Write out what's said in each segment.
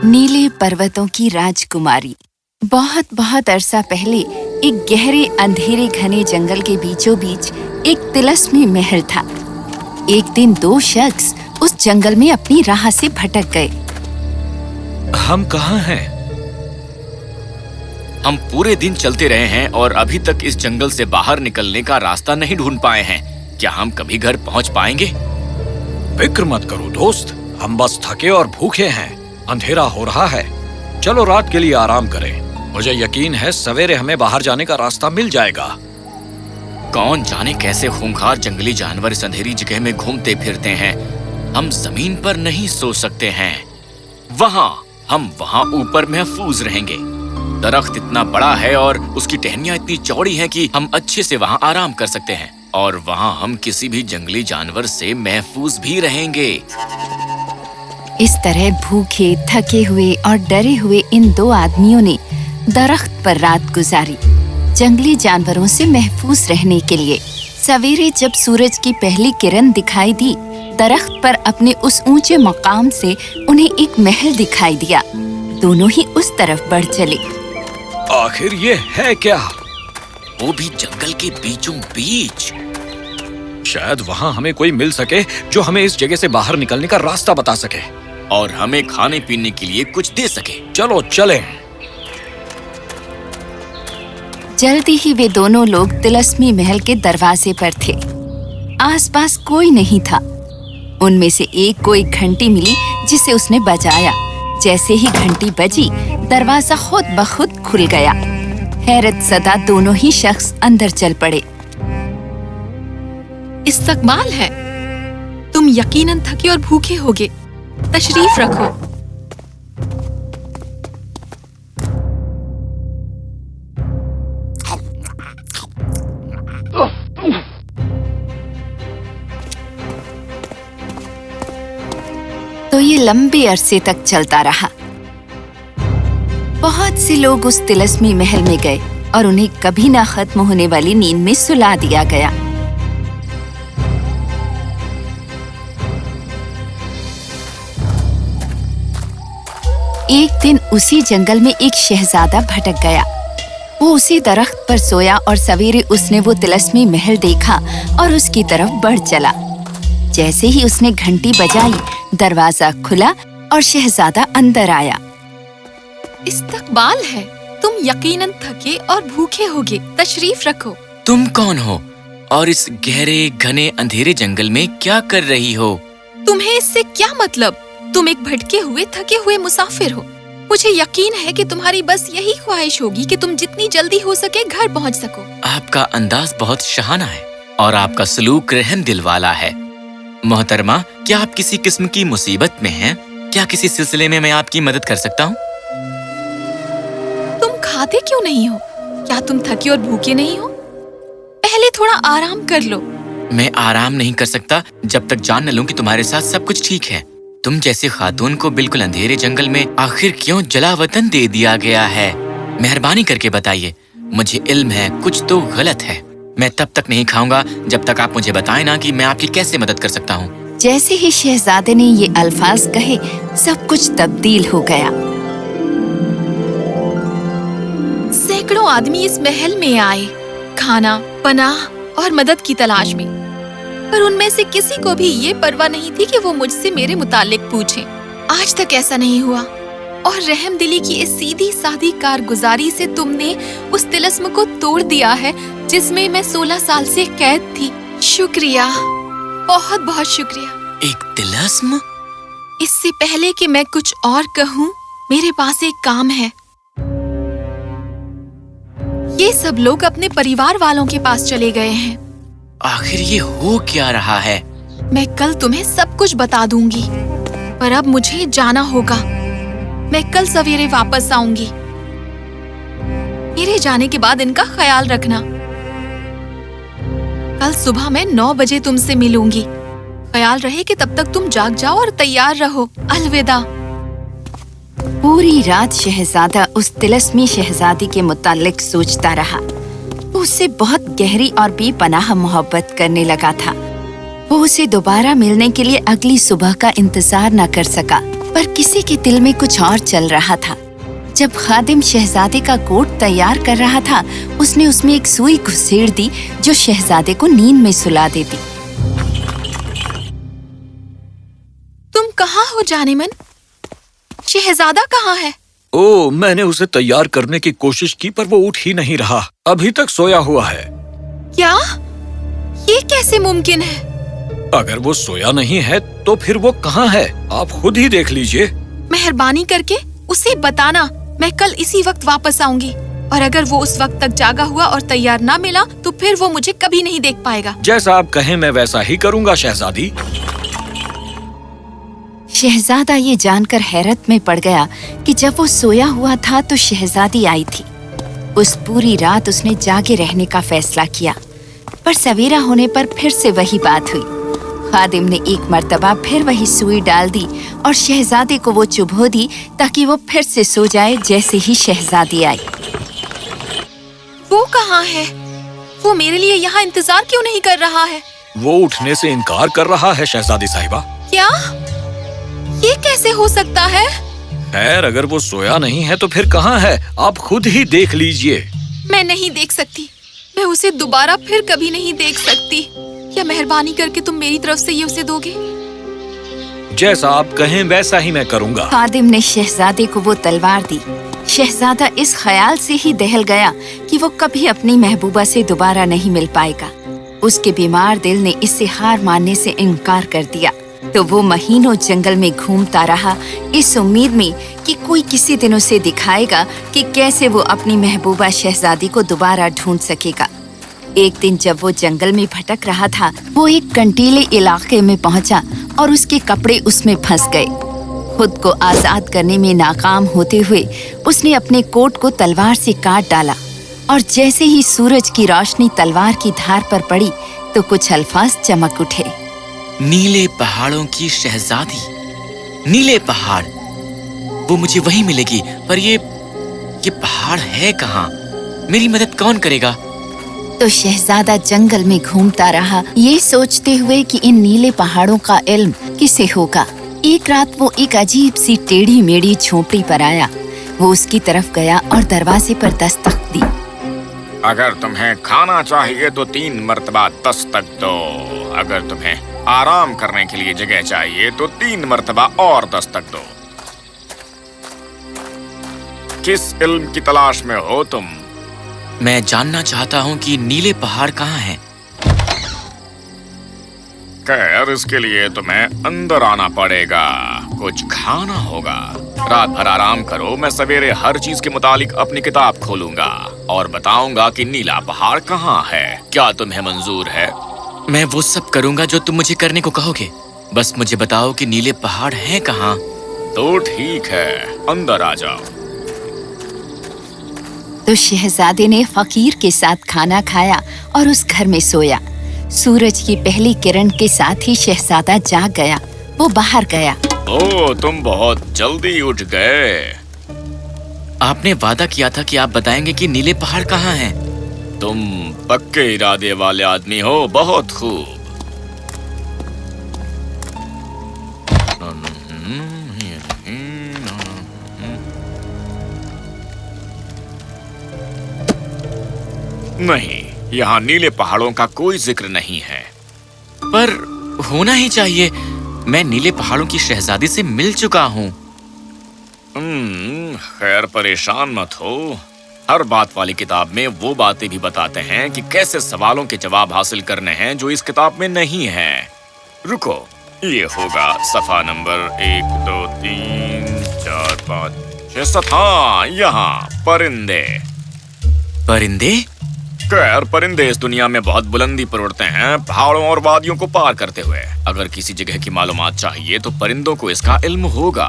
नीले पर्वतों की राजकुमारी। बहुत बहुत अरसा पहले एक गहरे अंधेरे घने जंगल के बीचों बीच एक तिलस्मी महल था। एक दिन दो शख्स उस जंगल में अपनी राह से भटक गए। हम कहाँ हैं? हम पूरे दिन चलते रहे हैं और अभी तक इस जंगल से बाहर निकलने का रास्ता नहीं ढूंढ पाए हैं। क्या हम कभी घर पहुंच पाएंगे? फिक्र मत करो दोस्त, हम बस थके और भूखे हैं। अंधेरा हो रहा है, चलो रात के लिए आराम करें। मुझे यकीन है सवेरे हमें बाहर जाने का रास्ता मिल जाएगा। कौन जाने कैसे खूंखार जंगली जानवर इस अंधेरी जगह में घूमते फिरते हैं। हम जमीन पर नहीं सो सकते हैं। हम वहाँ ऊपर महफूज रहेंगे। दरख्त इतना बड़ा है और उसकी टहनियाँ इतनी चौड़ी हैं कि हम अच्छे से वहाँ आराम कर सकते हैं और वहाँ हम किसी भी जंगली जानवर से महफूज भी रहेंगे। इस तरह भूखे, थके हुए और डरे हुए इन दो आदमियों ने दरख्त पर रात गुजारी, जंगली जानवरों से महफूज रहने के लिए। सवेरे जब सूरज की पहली किरण दिखाई दी, दरख्त पर अपने उस ऊंचे मकाम से उन्हें एक महल दिखाई दिया। दोनों ही उस तरफ बढ़ चले। आखिर ये है क्या? वो भी जंगल के बीचों बीच। शायद वहाँ हमें कोई मिल सके जो हमें इस जगह से बाहर निकलने का रास्ता बता सके और हमें खाने पीने के लिए कुछ दे सके। चलो चलें। जल्दी ही वे दोनों लोग तिलस्मी महल के दरवाजे पर थे। आसपास कोई नहीं था। उनमें से एक को एक घंटी मिली जिसे उसने बजाया। जैसे ही घंटी बजी, दरवाजा खुद ब खुद खुल गया। हैरत ज़दा दोनों ही शख्स अंदर चल पड़े। इस्तकबाल है। तुम यकीनन थके और भूखे होगे। तशरीफ रखो। तो ये लंबे अरसे तक चलता रहा। बहुत से लोग उस तिलस्मी महल में गए और उन्हें कभी ना खत्म होने वाली नींद में सुला दिया गया। एक दिन उसी जंगल में एक शहजादा भटक गया। वो उसी दरख्त पर सोया और सवेरे उसने वो तिलस्मी महल देखा और उसकी तरफ बढ़ चला। जैसे ही उसने घंटी बजाई, दरवाजा खुला और शहजादा अंदर आया। इस्तकबाल है। तुम यकीनन थके और भूखे होगे। तशरीफ रखो। तुम कौन हो और इस गहरे घने अंधेरे जंगल में क्या कर रही हो? तुम्हें इससे क्या मतलब? तुम एक भटके हुए थके हुए मुसाफिर हो। मुझे यकीन है कि तुम्हारी बस यही ख्वाहिश होगी कि तुम जितनी जल्दी हो सके घर पहुंच सको। आपका अंदाज बहुत शहाना है और आपका सलूक रहम दिल वाला है। मोहतरमा, क्या आप किसी किस्म की मुसीबत में हैं? क्या किसी सिलसिले में मैं आपकी मदद कर सकता हूँ? तुम खाते क्यों नहीं हो? क्या तुम थके और भूखे नहीं हो? पहले थोड़ा आराम कर लो। मैं आराम नहीं कर सकता जब तक जान न लूं कि तुम्हारे साथ सब कुछ ठीक है। तुम जैसे खातून को बिल्कुल अंधेरे जंगल में आखिर क्यों जला वतन दे दिया गया है? मेहरबानी करके बताइए। मुझे इल्म है कुछ तो गलत है। मैं तब तक नहीं खाऊंगा जब तक आप मुझे बताएं ना कि मैं आपकी कैसे मदद कर सकता हूँ। जैसे ही शहजादे ने ये अल्फाज कहे, सब कुछ तब्दील हो गया। सैकड़ों आदमी इस महल में आए, खाना, पनाह और मदद की तलाश में। पर उनमें से किसी को भी ये परवाह नहीं थी कि वो मुझसे मेरे मुतालिक पूछें। आज तक ऐसा नहीं हुआ और रहमदिली की इस सीधी सादी कारगुजारी से तुमने उस तिलस्म को तोड़ दिया है जिसमें मैं 16 साल से कैद थी। शुक्रिया, बहुत बहुत शुक्रिया। एक तिलस्म? इससे पहले कि मैं कुछ और कहूँ, मेरे पास एक काम है। ये सब लोग अपने परिवार वालों के पास चले गए हैं। आखिर ये हो क्या रहा है? मैं कल तुम्हें सब कुछ बता दूंगी, पर अब मुझे जाना होगा। मैं कल सवेरे वापस आऊंगी। मेरे जाने के बाद इनका ख्याल रखना। कल सुबह मैं 9 बजे तुमसे मिलूंगी। ख्याल रहे कि तब तक तुम जाग जाओ और तैयार रहो। अलविदा। पूरी रात शहजादा उस तिलस्मी शहजादी के मुतालिक सोचता रहा। वो उससे बहुत गहरी और बेपनाह मोहब्बत करने लगा था। वो उसे दोबारा मिलने के लिए अगली सुबह का इंतजार न कर सका, पर किसी के दिल में कुछ और चल रहा था। जब खादिम शहजादे का कोट तैयार कर रहा था, उसने उसमें एक सुई घुसेड़ दी जो शहजादे को नींद में सुला देती। तुम कहाँ हो जानेमन? शहजादा कहाँ है? ओ, मैंने उसे तैयार करने की कोशिश की पर वो उठ ही नहीं रहा, अभी तक सोया हुआ है। क्या? ये कैसे मुमकिन है? अगर वो सोया नहीं है तो फिर वो कहाँ है? आप खुद ही देख लीजिए। मेहरबानी करके उसे बताना, मैं कल इसी वक्त वापस आऊंगी, और अगर वो उस वक्त तक जागा हुआ और तैयार ना मिला तो फिर वो मुझे कभी नहीं देख पाएगा। जैसा आप कहें मैं वैसा ही करूँगा शहजादी। शहजादा ये जानकर हैरत में पड़ गया कि जब वो सोया हुआ था तो शहजादी आई थी। उस पूरी रात उसने जागे रहने का फैसला किया, पर सवेरा होने पर फिर से वही बात हुई। खादिम ने एक मर्तबा फिर वही सुई डाल दी और शहजादे को वो चुभो दी ताकि वो फिर से सो जाए जैसे ही शहजादी आई। वो कहाँ है? वो मेरे लिए यहाँ इंतजार क्यों नहीं कर रहा है? वो उठने से इनकार कर रहा है शहजादी साहिबा। क्या? ये कैसे हो सकता है? खैर, अगर वो सोया नहीं है तो फिर कहाँ है? आप खुद ही देख लीजिए। मैं नहीं देख सकती, मैं उसे दोबारा फिर कभी नहीं देख सकती। क्या मेहरबानी करके तुम मेरी तरफ से ये उसे दोगे? जैसा आप कहें वैसा ही मैं करूँगा। खादिम ने शहजादे को वो तलवार दी। शहजादा इस ख्याल से ही दहल गया कि वो कभी अपनी महबूबा से दोबारा नहीं मिल पाएगा। उसके बीमार दिल ने इससे हार मानने से इनकार कर दिया, तो वो महीनों जंगल में घूमता रहा इस उम्मीद में कि कोई किसी दिन उसे दिखाएगा कि कैसे वो अपनी महबूबा शहजादी को दोबारा ढूंढ सकेगा। एक दिन जब वो जंगल में भटक रहा था, वो एक कंटीले इलाके में पहुंचा और उसके कपड़े उसमें फंस गए। खुद को आजाद करने में नाकाम होते हुए उसने अपने कोट को तलवार से काट डाला, और जैसे ही सूरज की रोशनी तलवार की धार पर पड़ी तो कुछ अल्फाज चमक उठे। नीले पहाड़ों की शहजादी, नीले पहाड़, वो मुझे वहीं मिलेगी, पर ये पहाड़ है कहाँ? मेरी मदद कौन करेगा? तो शहजादा जंगल में घूमता रहा, ये सोचते हुए कि इन नीले पहाड़ों का इल्म किसे होगा। एक रात वो एक अजीब सी टेढ़ी मेढ़ी झोपड़ी पर आया। वो उसकी तरफ गया और दरवाजे पर दस्तक दी। अगर तुम्हें खाना चाहिए तो 3 मर्तबा दस्तक दो। अगर तुम्हें आराम करने के लिए जगह चाहिए तो 3 मर्तबा और दस्तक दो। किस इल्म की तलाश में हो तुम? मैं जानना चाहता हूँ कि नीले पहाड़ कहाँ हैं। खैर, इसके लिए तुम्हें अंदर आना पड़ेगा, कुछ खाना होगा। रात भर आराम करो, मैं सवेरे हर चीज के मुतालिक अपनी किताब खोलूंगा और बताऊंगा कि नीला पहाड़ कहाँ है। क्या तुम्हें मंजूर है? मैं वो सब करूँगा जो तुम मुझे करने को कहोगे, बस मुझे बताओ कि नीले पहाड़ हैं कहाँ। तो ठीक है, अंदर आ जाओ। तो शहजादे ने फकीर के साथ खाना खाया और उस घर में सोया। सूरज की पहली किरण के साथ ही शहजादा जाग गया। वो बाहर गया। ओह, तुम बहुत जल्दी उठ गए। आपने वादा किया था कि आप बताएंगे कि नीले पहाड़ कहाँ हैं। तुम पक्के इरादे वाले आदमी हो, बहुत खूब। नहीं, यहाँ नीले पहाड़ों का कोई जिक्र नहीं है। पर होना ही चाहिए, मैं नीले पहाड़ों की शहजादी से मिल चुका हूँ। खैर, परेशान मत हो। हर बात वाली किताब में वो बातें भी बताते हैं कि कैसे सवालों के जवाब हासिल करने हैं जो इस किताब में नहीं है। रुको, ये होगा सफा नंबर 1 2 3 4 5 6 7। हाँ, यहाँ परिंदे। परिंदे? खैर, परिंदे इस दुनिया में बहुत बुलंदी पर उड़ते हैं, पहाड़ों और वादियों को पार करते हुए। अगर किसी जगह की मालूमात चाहिए तो परिंदों को इसका इल्म होगा।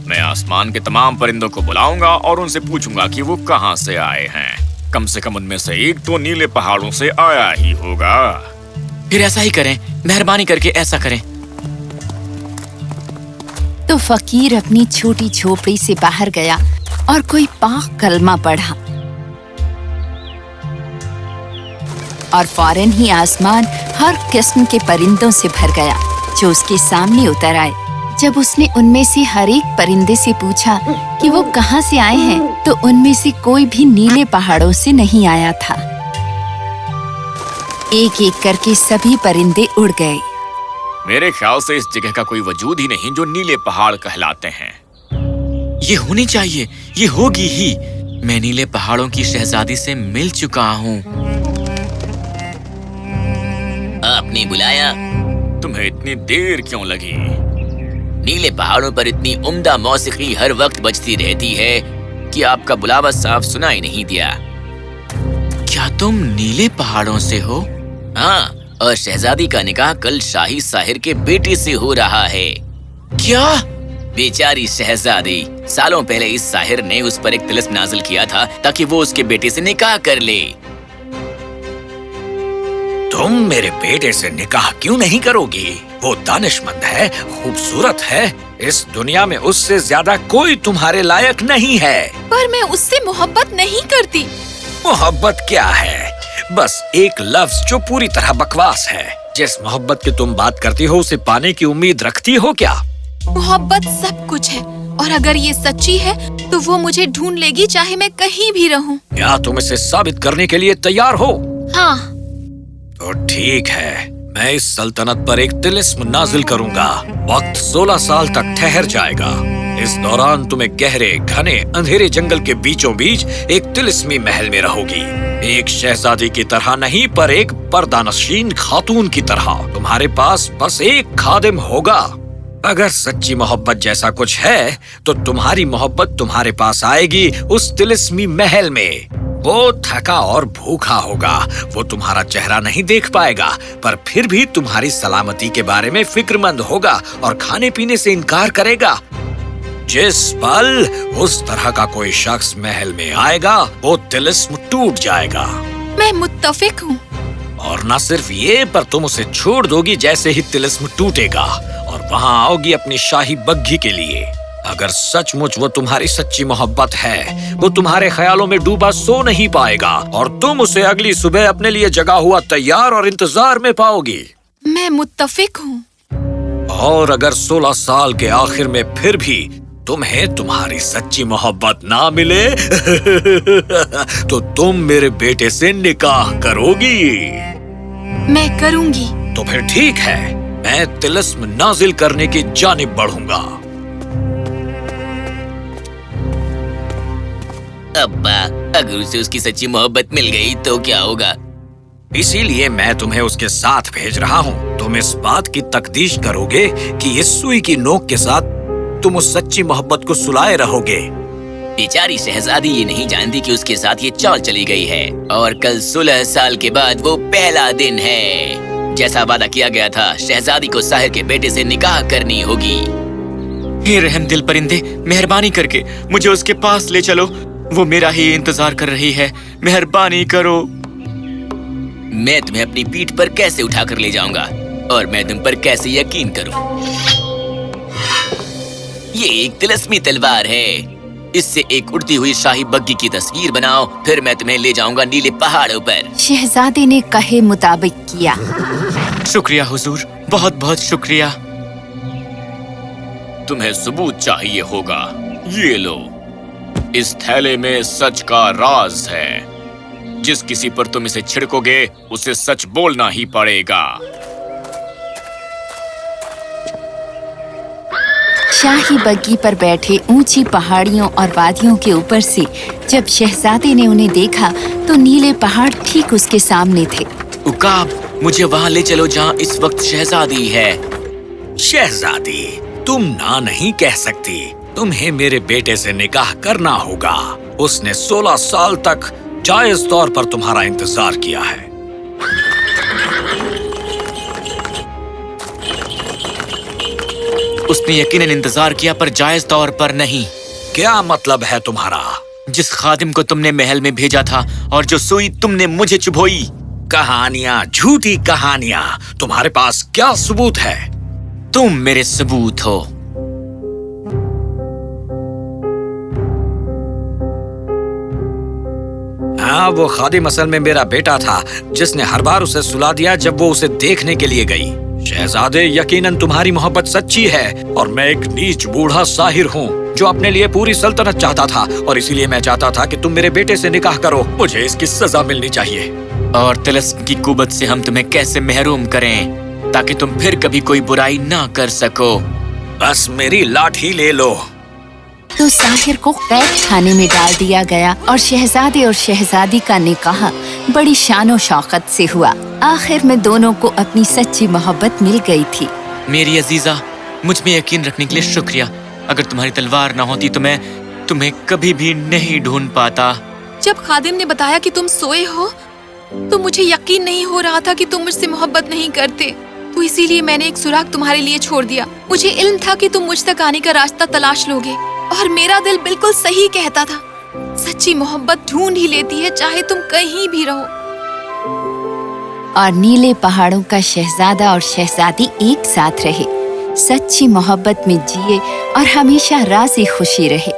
मैं आसमान के तमाम परिंदों को बुलाऊंगा और उनसे पूछूंगा कि वो कहाँ से आए हैं। कम से कम उनमें से एक तो नीले पहाड़ों से आया ही होगा। फिर ऐसा ही करें, मेहरबानी करके ऐसा करें। तो फकीर अपनी छोटी झोपड़ी से बाहर गया और कोई पाक कलमा पढ़ा और फौरन ही आसमान हर किस्म के परिंदों से भर गया जो उसके सामने उतर आए। जब उसने उनमें से हर एक परिंदे से पूछा कि वो कहाँ से आए हैं, तो उनमें से कोई भी नीले पहाड़ों से नहीं आया था। एक एक करके सभी परिंदे उड़ गए। मेरे ख्याल से इस जगह का कोई वजूद ही नहीं जो नीले पहाड़ कहलाते हैं। ये होनी चाहिए, ये होगी ही। मैं नीले पहाड़ों की शहजादी से मिल चुका हूँ। आपने बुलाया? तुम्हें इतनी देर क्यों लगी? नीले पहाड़ों पर इतनी उम्दा मौसीकी हर वक्त बजती रहती है कि आपका बुलावा साफ सुनाई नहीं दिया। क्या तुम नीले पहाड़ों से हो? हाँ, और शहजादी का निकाह कल शाही साहिर के बेटे से हो रहा है। क्या? बेचारी शहजादी, सालों पहले इस साहिर ने उस पर एक तिलिस्म नाजिल किया था ताकि वो उसके बेटे से निकाह कर ले। तुम मेरे बेटे से निकाह क्यों नहीं करोगी? वो दानिशमंद है, खूबसूरत है। इस दुनिया में उससे ज्यादा कोई तुम्हारे लायक नहीं है। पर मैं उससे मोहब्बत नहीं करती। मोहब्बत क्या है? बस एक लफ्ज जो पूरी तरह बकवास है। जिस मोहब्बत की तुम बात करती हो उसे पाने की उम्मीद रखती हो क्या? मोहब्बत सब कुछ है, और अगर ये सच्ची है तो वो मुझे ढूंढ लेगी चाहे मैं कहीं भी रहूं। क्या तुम इसे साबित करने के लिए तैयार हो? हाँ। तो ठीक है, मैं इस सल्तनत पर एक तिलिस्म नाजिल करूंगा। वक्त 16 साल तक ठहर जाएगा। इस दौरान तुम्हें गहरे घने अंधेरे जंगल के बीचों बीच एक तिलिस्मी महल में रहोगी। एक शहजादी की तरह नहीं, पर एक पर्दानशीन खातून की तरह। तुम्हारे पास बस एक खादिम होगा। अगर सच्ची मोहब्बत जैसा कुछ है तो तुम्हारी मोहब्बत तुम्हारे पास आएगी उस तिलिस्मी महल में। वो थका और भूखा होगा, वो तुम्हारा चेहरा नहीं देख पाएगा, पर फिर भी तुम्हारी सलामती के बारे में फिक्रमंद होगा और खाने पीने से इनकार करेगा। जिस पल उस तरह का कोई शख्स महल में आएगा वो तिलिस्म टूट जाएगा। मैं मुत्तफिक हूँ। और न सिर्फ ये, पर तुम उसे छोड़ दोगी जैसे ही तिलिस्म टूटेगा और वहाँ आओगी अपनी शाही बग्घी के लिए। अगर सचमुच वो तुम्हारी सच्ची मोहब्बत है, वो तुम्हारे ख्यालों में डूबा सो नहीं पाएगा और तुम उसे अगली सुबह अपने लिए जगा हुआ तैयार और इंतजार में पाओगी। मैं मुत्तफिक हूँ। और अगर 16 साल के आखिर में फिर भी तुम्हें तुम्हारी सच्ची मोहब्बत ना मिले तो तुम मेरे बेटे से निकाह करोगी। मैं करूँगी। तो फिर ठीक है, मैं तिलिस्म नाजिल करने की जानिब बढ़ूंगा। अब्बा, अगर उसे उसकी सच्ची मोहब्बत मिल गई तो क्या होगा? इसीलिए मैं तुम्हें उसके साथ भेज रहा हूँ। तुम इस बात की तकदीश करोगे कि इस सुई की नोक के साथ तुम उस सच्ची मोहब्बत को सुलाए रहोगे। बेचारी शहजादी ये नहीं जानती कि उसके साथ ये चाल चली गई है और कल 16 साल के बाद वो पहला दिन है। जैसा वादा किया गया था, शहजादी को साहिर के बेटे से निकाह करनी होगी। हे रहमदिल परिंदे, मेहरबानी करके मुझे उसके पास ले चलो। वो मेरा ही इंतजार कर रही है। मेहरबानी करो। मैं तुम्हें अपनी पीठ पर कैसे उठाकर ले जाऊंगा और मैं तुम पर कैसे यकीन करूं? ये एक तिलिस्मी तलवार है। इससे एक उड़ती हुई शाही बग्घी की तस्वीर बनाओ, फिर मैं तुम्हें ले जाऊंगा नीले पहाड़ों पर। शहजादे ने कहे मुताबिक किया। शुक्रिया हुजूर, बहुत बहुत शुक्रिया। तुम्हें सबूत चाहिए होगा। ये लो, इस थैले में सच का राज है। जिस किसी पर तुम इसे छिड़कोगे उसे सच बोलना ही पड़ेगा। शाही बग्घी पर बैठे ऊंची पहाड़ियों और वादियों के ऊपर से जब शहजादे ने उन्हें देखा तो नीले पहाड़ ठीक उसके सामने थे। उकाब, मुझे वहाँ ले चलो जहाँ इस वक्त शहजादी है। शहजादी, तुम ना नहीं कह सकती। तुम्हें मेरे बेटे से निकाह करना होगा। उसने 16 साल तक जायज तौर पर तुम्हारा इंतजार किया है। उसने यकीनन इंतजार किया, पर जायज तौर पर नहीं। क्या मतलब है तुम्हारा? जिस खादिम को तुमने महल में भेजा था और जो सुई तुमने मुझे चुभोई। कहानियां, झूठी कहानियां। तुम्हारे पास क्या सबूत है? तुम मेरे सबूत हो। हाँ, वो खादिम असल में मेरा बेटा था, जिसने हर बार उसे सुला दिया जब वो उसे देखने के लिए गई। शहजादे, यकीनन तुम्हारी मोहब्बत सच्ची है और मैं एक नीच बूढ़ा साहिर हूँ जो अपने लिए पूरी सल्तनत चाहता था, और इसीलिए मैं चाहता था कि तुम मेरे बेटे से निकाह करो। मुझे इसकी सजा मिलनी चाहिए। और तिलिस्म की कुवत से हम तुम्हें कैसे महरूम करें ताकि तुम फिर कभी कोई बुराई ना कर सको? बस मेरी लाठी ले लो। तो साहिर को कैद खाने में डाल दिया गया और शहजादे और शहजादी का निकाह बड़ी शानो शौकत से हुआ। आखिर में दोनों को अपनी सच्ची मोहब्बत मिल गई थी। मेरी अजीजा, मुझ में यकीन रखने के लिए शुक्रिया। अगर तुम्हारी तलवार ना होती तो मैं तुम्हें कभी भी नहीं ढूंढ पाता। जब खादिम ने बताया कि तुम सोए हो तो मुझे यकीन नहीं हो रहा था कि तुम मुझसे मोहब्बत नहीं करते, तो इसीलिए मैंने एक सुराग तुम्हारे लिए छोड़ दिया। मुझे इल्म था कि तुम मुझ तक आने का रास्ता तलाश लोगे, और मेरा दिल बिल्कुल सही कहता था। सच्ची मोहब्बत ढूंढ ही लेती है, चाहे तुम कहीं भी रहो। और नीले पहाड़ों का शहजादा और शहजादी एक साथ रहे, सच्ची मोहब्बत में जिए और हमेशा राज़ी खुशी रहे।